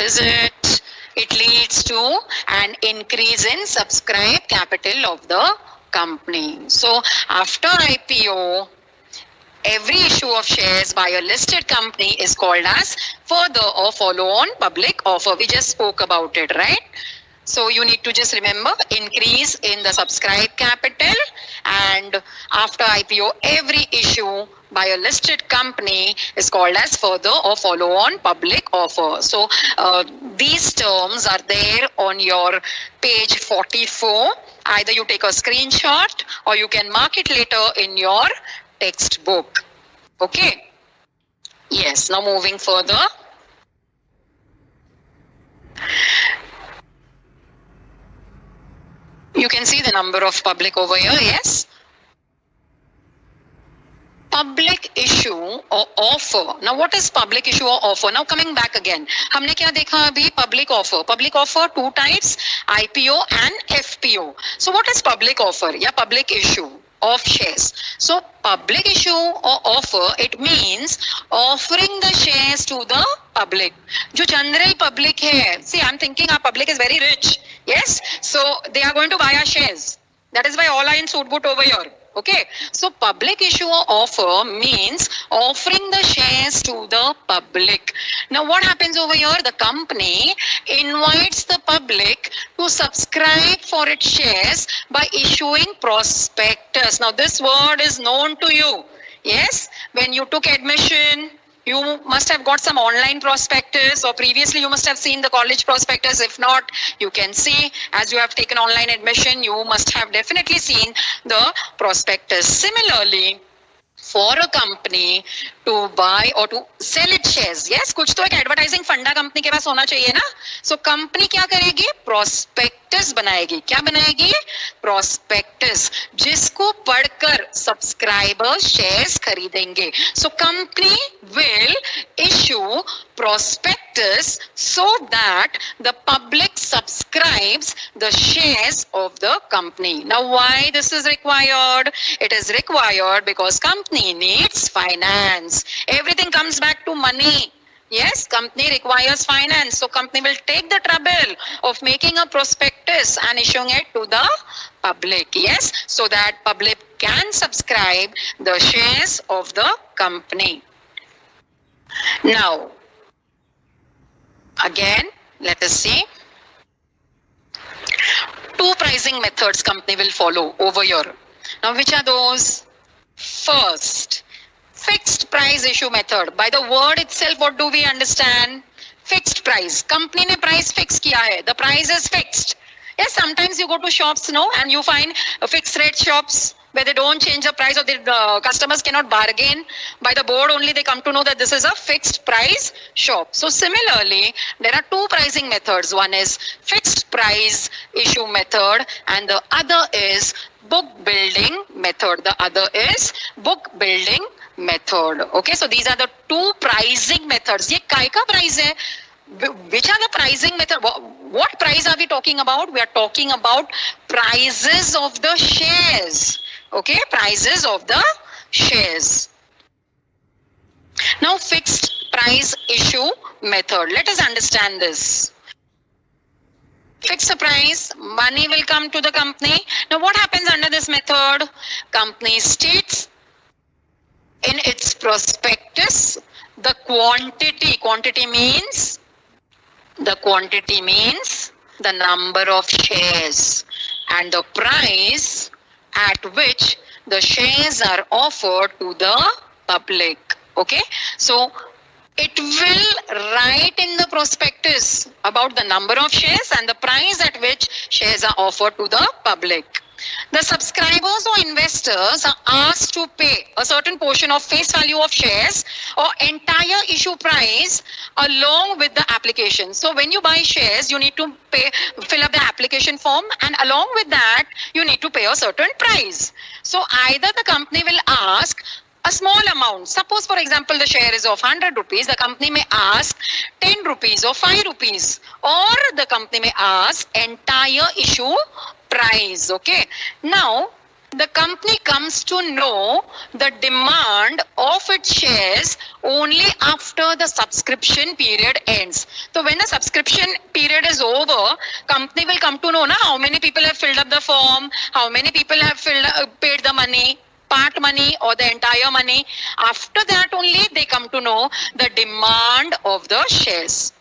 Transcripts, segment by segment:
is it? It leads to an increase in subscribed capital of the company. So after IPO, every issue of shares by a listed company is called as further or follow-on public offer. We just spoke about it, right? So you need to just remember increase in the subscribed capital, and after IPO, every issue by a listed company is called as further or follow-on public offer. So these terms are there on your page 44. Either you take a screenshot or you can mark it later in your textbook. Okay. Yes. Now moving further. You can see the number of public over here. Yes. Public issue or offer. Now what is public issue or offer? Now coming back again, हमने क्या देखा अभी? Public offer. Public offer two types, IPO and FPO. So what is public offer? या public issue of shares. So public issue or offer, it means offering the shares to the public. जो general public है, see I'm thinking our public is very rich. Yes, so they are going to buy our shares. That is why all are in suit boot over here. Okay, so public issue or offer means offering the shares to the public. Now what happens over here? The company invites the public to subscribe for its shares by issuing prospectus. Now this word is known to you. Yes, when you took admission, you must have got some online prospectus, or previously you must have seen the college prospectus. If not, you can see, as you have taken online admission, you must have definitely seen the prospectus. Similarly, for a company to buy or to sell its shares, yes, कुछ तो एक advertising फंडा company के पास होना चाहिए ना. So company क्या करेगी? Prospectus बनाएगी. क्या बनाएगी? Prospectus, जिसको पढ़कर subscribers shares खरीदेंगे. So company will issue prospectus so that the public subscribes the shares of the company. Now why this is required? It is required because company needs finance. Everything comes back to money. Yes, company requires finance. So company will take the trouble of making a prospectus and issuing it to the public. Yes, so that public can subscribe the shares of the company. Now, again, let us see. Two pricing methods company will follow over here. Now, which are those? First, fixed price issue method. By the word itself, what do we understand? Fixed price. Company ने price fix किया है. The price is fixed. Yes, sometimes you go to shops, no, and you find fixed rate shops where they don't change the price, or the customers cannot bargain. By the board only they come to know that this is a fixed price shop. So similarly, there are two pricing methods. One is fixed price issue method and the other is book building method. The other is book building method. Okay, so these are the two pricing methods. ये काय का price है? Which are the pricing method? What price are we talking about? We are talking about prices of the shares. Okay, prices of the shares. Now fixed price issue method. Let us understand this. Fix the price, money will come to the company. Now what happens under this method? Company states in its prospectus the quantity. Quantity means the number of shares and the price at which the shares are offered to the public. Okay, so it will write in the prospectus about the number of shares and the price at which shares are offered to the public. The subscribers or investors are asked to pay a certain portion of face value of shares or entire issue price along with the application. So when you buy shares, you need to fill up the application form, and along with that, you need to pay a certain price. So either the company will ask a small amount. Suppose, for example, the share is of 100 rupees. The company may ask 10 rupees or 5 rupees, or the company may ask entire issue price. Okay. Now, the company company comes to know the demand of its shares only after the subscription period ends. So when the subscription period is over, company will come to know na how many people have filled up the form, how many people have paid the money, part money or the entire money. After that only they come to know the demand of the shares.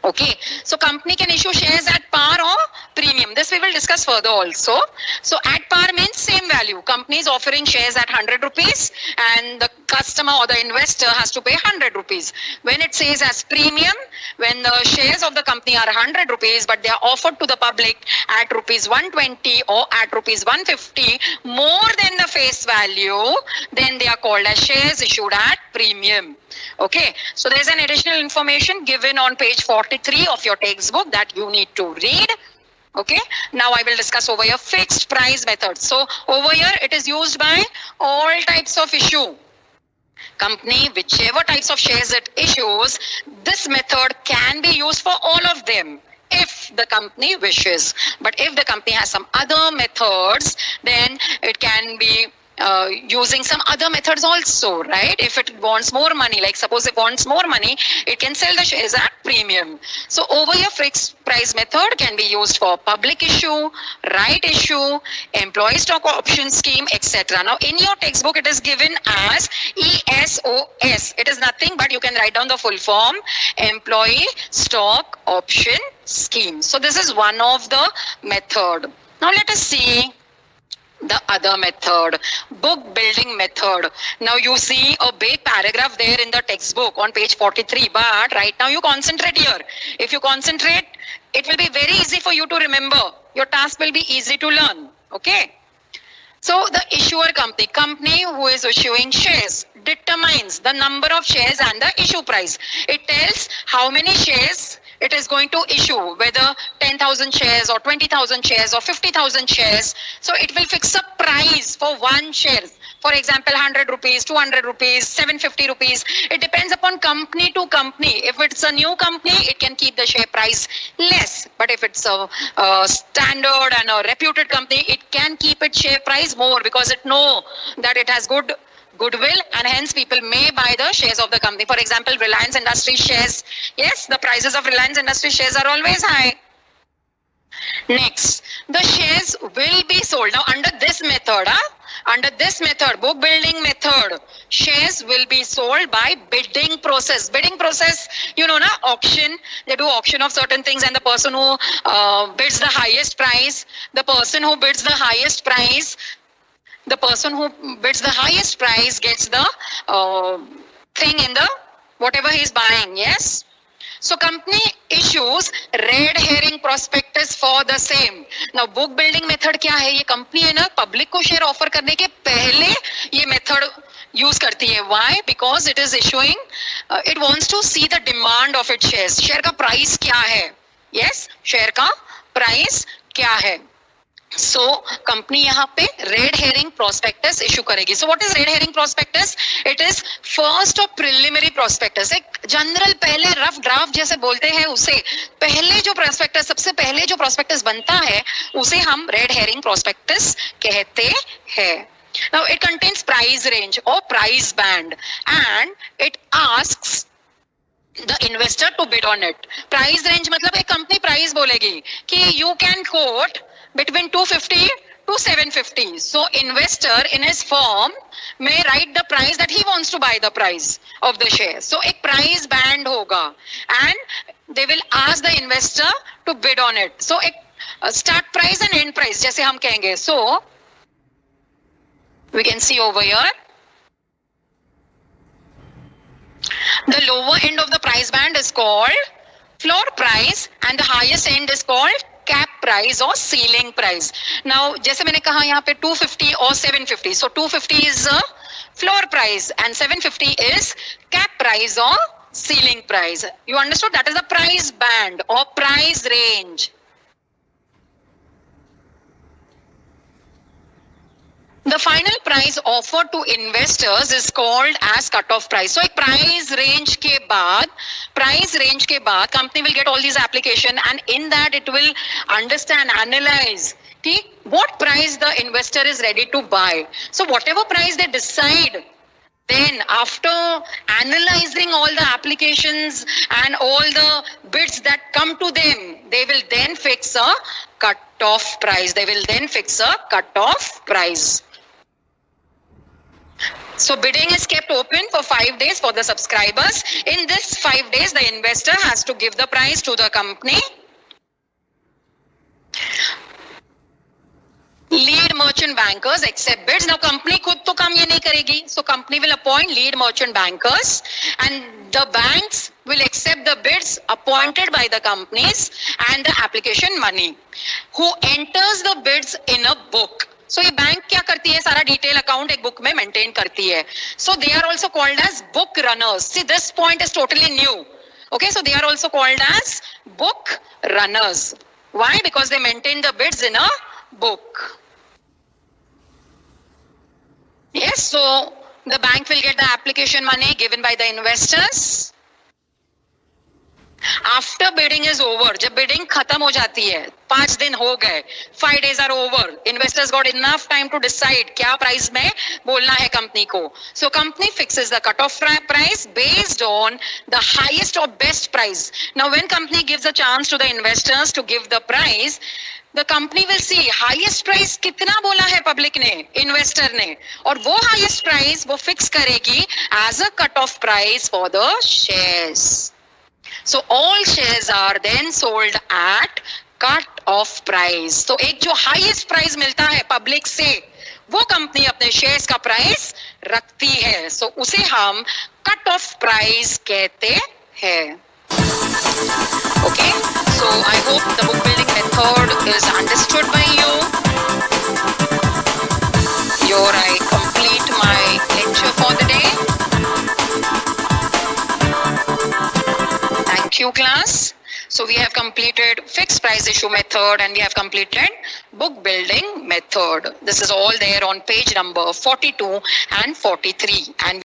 Okay, so company can issue shares at par or premium. This we will discuss further also. So at par means same value. Company is offering shares at 100 rupees and the customer or the investor has to pay 100 rupees. When it says as premium, when the shares of the company are 100 rupees but they are offered to the public at rupees 120 or at rupees 150 more than the face value, then they are called as shares issued at premium. Okay, so there's an additional information given on page 43 of your textbook that you need to read. Okay, now I will discuss over here fixed price method. So over here it is used by all types of issue. Company, whichever types of shares it issues, this method can be used for all of them if the company wishes. But if the company has some other methods, then it can be using some other methods also, right? If it wants more money, like suppose it wants more money, it can sell the shares at premium. So over here, fixed price method can be used for public issue, right issue, employee stock option scheme, etc. Now in your textbook, it is given as ESOS. It is nothing but you can write down the full form, employee stock option scheme. So this is one of the method. Now let us see the other method, book building method. Now you see a big paragraph there in the textbook on page 43, but right now you concentrate here. If you concentrate, it will be very easy for you to remember. Your task will be easy to learn. Okay. So the issuer company who is issuing shares determines the number of shares and the issue price. It tells how many shares it is going to issue, whether 10,000 shares or 20,000 shares or 50,000 shares. So it will fix a price for one share. For example, 100 rupees, 200 rupees, 750 rupees. It depends upon company to company. If it's a new company, it can keep the share price less. But if it's a standard and a reputed company, it can keep its share price more because it know that it has goodwill and hence people may buy the shares of the company. For example, Reliance Industries shares. Yes, the prices of Reliance Industries shares are always high. Next, the shares will be sold. Now under this method, book building method, shares will be sold by bidding process. Bidding process, you know, auction. They do auction of certain things and the person who bids the highest price, gets the thing in the whatever he is buying. Yes. So company issues red herring prospectus for the same. Now book building method क्या है? ये company है ना public को share offer करने के पहले ये method use करती है. Why? Because it is issuing, it wants to see the demand of its shares. Share का price क्या है? Yes, share का price क्या है? So company यहाँ पे red herring prospectus issue करेगी. So what is red herring prospectus? It is first or preliminary prospectus. एक जनरल पहले rough draft जैसे बोलते हैं उसे पहले जो prospectus सबसे पहले जो prospectus बनता है उसे हम red herring prospectus कहते हैं. Now it contains price range or price band and it asks the investor to bid on it. Price range मतलब एक company price बोलेगी कि you can quote between 250 to 750. So investor in his form may write the price that he wants to buy the price of the share. So एक price band होगा and they will ask the investor to bid on it. So एक start price and end price जैसे हम कहेंगे. So we can see over here. The lower end of the price band is called floor price and the highest end is called cap price or ceiling price. Now, जैसे मैंने कहा यहाँ पे 250 or 750. So 250 is a floor price and 750 is cap price or ceiling price. You understood? That is the price band or price range. The final price offered to investors is called as cutoff price. So, एक price range के बाद company will get all these application and in that it will understand, analyze what price the investor is ready to buy. So whatever price they decide, then after analyzing all the applications and all the bids that come to them, they will then fix a cut-off price. So bidding is kept open for 5 days for the subscribers. In this 5 days, the investor has to give the price to the company. Lead merchant bankers accept bids. Now company खुद तो काम ये नहीं करेगी. So company will appoint lead merchant bankers and the banks will accept the bids appointed by the companies and the application money. Who enters the bids in a book. So ये bank क्या करती है, सारा detail account एक book में maintain करती है. So they are also called as book runners. See, this point is totally new. Okay, so they are also called as book runners. Why? Because they maintain the bids in a book. Yes, so the bank will get the application money given by the investors. After bidding is over, जब bidding खत्म हो जाती है, 5 दिन हो गए, 5 days are over, investors got enough time to decide क्या price में बोलना है company को. So company fixes the cut-off price based on the highest or best price. Now when company gives a chance to the investors to give the price, the company will see highest price कितना बोला है public ने, investor ने, और वो highest price वो fix करेगी as a cut-off price for the shares. So all shares are then sold at cut-off price. तो एक जो highest price मिलता है public से, वो company अपने shares का price रखती है. So उसे हम cut-off price कहते हैं. Okay, so I hope the book building method is understood by you. Here I complete my lecture for the day. Thank you, class. So we have completed fixed price issue method and we have completed book building method. This is all there on page number 42 and 43. And